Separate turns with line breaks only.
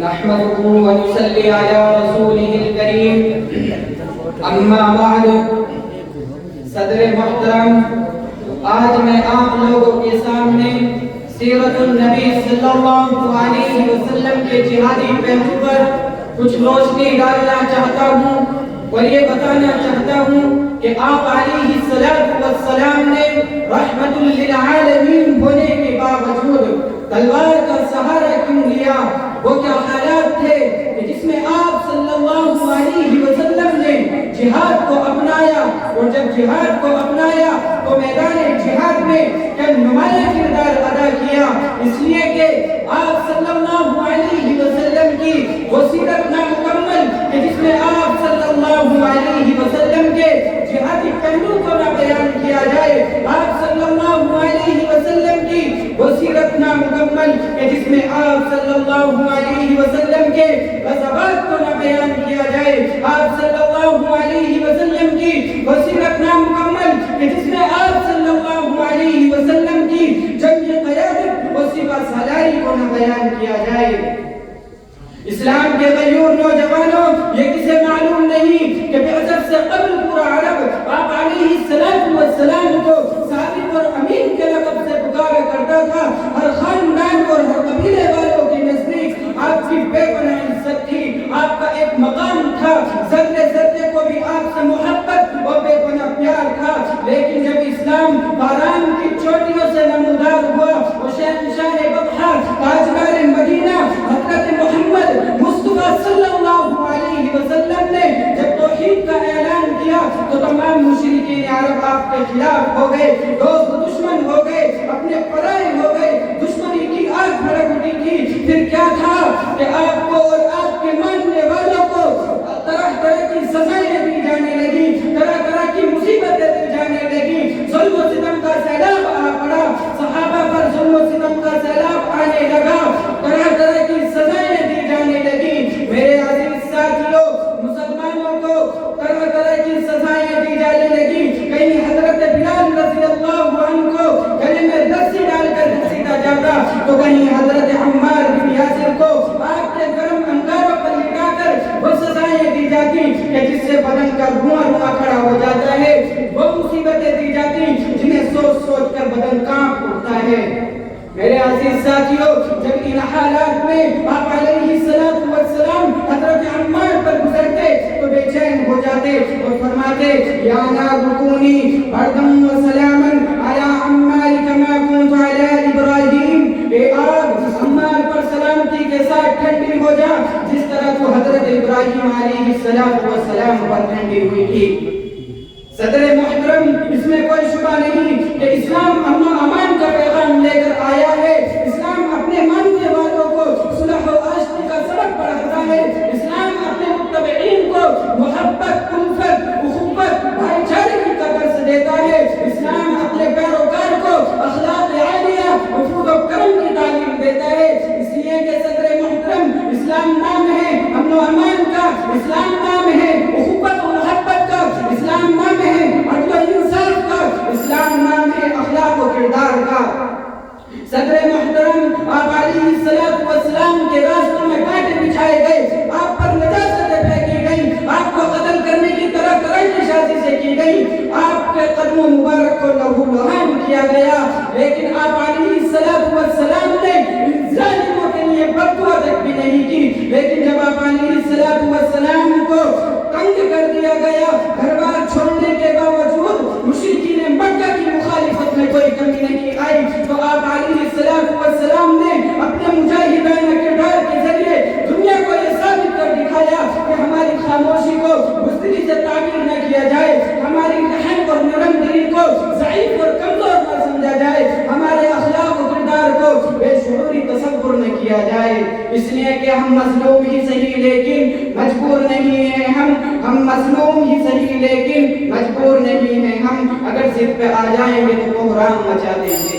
نحمده ونصلي على رسوله الكريم اما بعد صدر محترم، آج میں آپ لوگوں کے سامنے سیرت النبی صلی اللہ علیہ وسلم کے جہادی پہلو پر کچھ روشنی ڈالنا چاہتا ہوں اور یہ بتانا چاہتا ہوں کہ آپ علیہ السلام نے رحمت للعالمین ہونے کے باوجود تلوار کا سہارا کیوں لیا؟ وہ کیا حالات تھے کہ جس میں آپ صلی اللہ علیہ وسلم نے جہاد کو اپنایا، اور جب جہاد کو اپنایا تو میدان جہاد میں کیا نمایاں کردار ادا کیا؟ اس لیے کہ آپ صلی اللہ علیہ وسلم کی وہ سیرت نامکمل کہ جس میں آپ صلی اللہ علیہ وسلم کے جہادی پہلو کو نہ بیان کیا جائے، آپ صلی اللہ علیہ وسلم کی وہ سیرت نامکمل کہ جس میں آپ صلی اللہ علیہ وسلم کے غزوات کو نہ بیان کیا جائے، آپ صلی اللہ علیہ وسلم کی وہ سیرت نامکمل کہ جس میں آپ صلی اللہ علیہ وسلم کی جنگ قیادت و سپہ سالاری کو نہ بیان کیا جائے۔ اسلام کے غیور نوجوانوں، یہ کسے معلوم نہیں کہ بعثت سے قبل پورا عرب آپ علیہ السلام کو صادق اور امین کے لقب سے پکارا کرتا تھا۔ ہر خاندان اور ہر قبیلے والوں کے نزدیک آپ کی بے پناہ عزت تھی، آپ کا ایک مقام تھا، ذرے ذرے کو بھی آپ سے محبت اور بے پناہ پیار تھا۔ لیکن جب اسلام باران کی چوٹیوں سے نمودار ہوا اور شہنشاہ بطحا تاجدار مدینہ حضرت محمد مصطفیٰ صلی اللہ علیہ وسلم نے جب توحید کا اعلان کیا تو تمام مشرکین عرب آپ کے خلاف ہو گئے، دوست دشمن ہو گئے، اپنے پرائے ہو گئے، دشمنی کی آگ بھڑک اٹھی تھی۔ پھر کیا تھا کہ آپ کو اور آپ کے ماننے والوں کو طرح طرح کی سزائیں دی جانے لگی، طرح طرح کی مصیبتیں دی جانے لگی، ظلم و ستم کا سیلاب آ پڑا، صحابہ پر ظلم و ستم کا سیلاب آنے لگا، طرح طرح کی سزائیں دی جانے لگی۔ میرے عزیز ساتھیوں، مسلمانوں کو طرح طرح کی سزائیں دی جانے لگی۔ کہیں حضرت بلال رضی اللہ عنہ کو گلے میں رسی ڈال کر گھسیٹا جاتا، تو کہیں حضرت عمار بن یاسر کو آگ کے گرم انگاروں پر لٹا کر وہ سزائیں دی جاتی کہ جس سے بدن کا دھواں دھواں کھڑا ہو جاتا ہے، وہ مصیبتیں دی جاتی جنہیں سوچ سوچ کر بدن کانپ اٹھتا ہے۔ میرے عزیز ساتھیوں، جب ان حالات میں آپ علیہ السلام حضرت عمار پر گزرتے تو بے چین ہو جاتے اور فرماتے یا نار کونی بردم و سلاما علی عمار کما کنت علی ابراہیم، اے آگ عمار پر سلامتی کے ساتھ ٹھنڈی ہو جا جس طرح تو حضرت ابراہیم علیہ السلام پر ٹھنڈی ہوئی تھی۔ صدر محترم، اس میں کوئی شبہ نہیں کہ اسلام امن و امان کا پیغام لے کر آیا ہے۔ اسلام اپنے ماننے والوں کو صلح و عاشقی کا سبق پڑھاتا ہے۔ اسلام اپنے متبعین کو محبت، الفت، اخوت، بھائی چارگی کا درس دیتا ہے۔ اسلام اپنے پیروکار کو اخلاق عالیہ، وفود و کرم کی تعلیم دیتا ہے۔ اس لیے کہ صدر محترم، اسلام نام ہے امن و امان کا، اسلام نام ہے اخوت و محبت کا، اسلام نام ہے عدل و انصاف کا، اسلام نام ہے اخلاق و کردار کا۔ صدر محترم، آپ علیہ السلام کے راستوں میں کانٹے بچھائے گئے، آپ پر نجاستیں پھینکی گئی، آپ کو قتل کرنے کی طرح طرح کی سازشیں کی گئی، آپ کے قدموں مبارک کو لہو لہان کیا گیا، لیکن آپ علیہ السلام نے ان ظالموں کے لیے بد دعا تک بھی نہیں کی۔ لیکن جب آپ علیہ السلام کو تنگ کر دیا گیا، گھر بار چھوڑنے کے باوجود مشرکین مکہ کی مخالفت میں کوئی کمی نہیں آئی، تو آپ علیہ السلام نے اپنے مجاہدانہ کردار کے ذریعے دنیا کو یہ ثابت کر دکھایا کہ ہماری خاموشی کو بزدلی سے تعبیر نہ کیا جائے، ہماری رحم اور نرم دلی کو ضعیف اور کمزور نہ سمجھا جائے، ہمارے اخلاق و کردار کو بے شعوری تصور نہ کیا جائے۔ اس لیے کہ ہم مظلوم ہی صحیح لیکن مجبور نہیں ہیں، ہم مظلوم ہی صحیح لیکن مجبور نہیں ہیں، ہم اگر ضد پہ آ جائیں گے تو بحران مچا دیں گے۔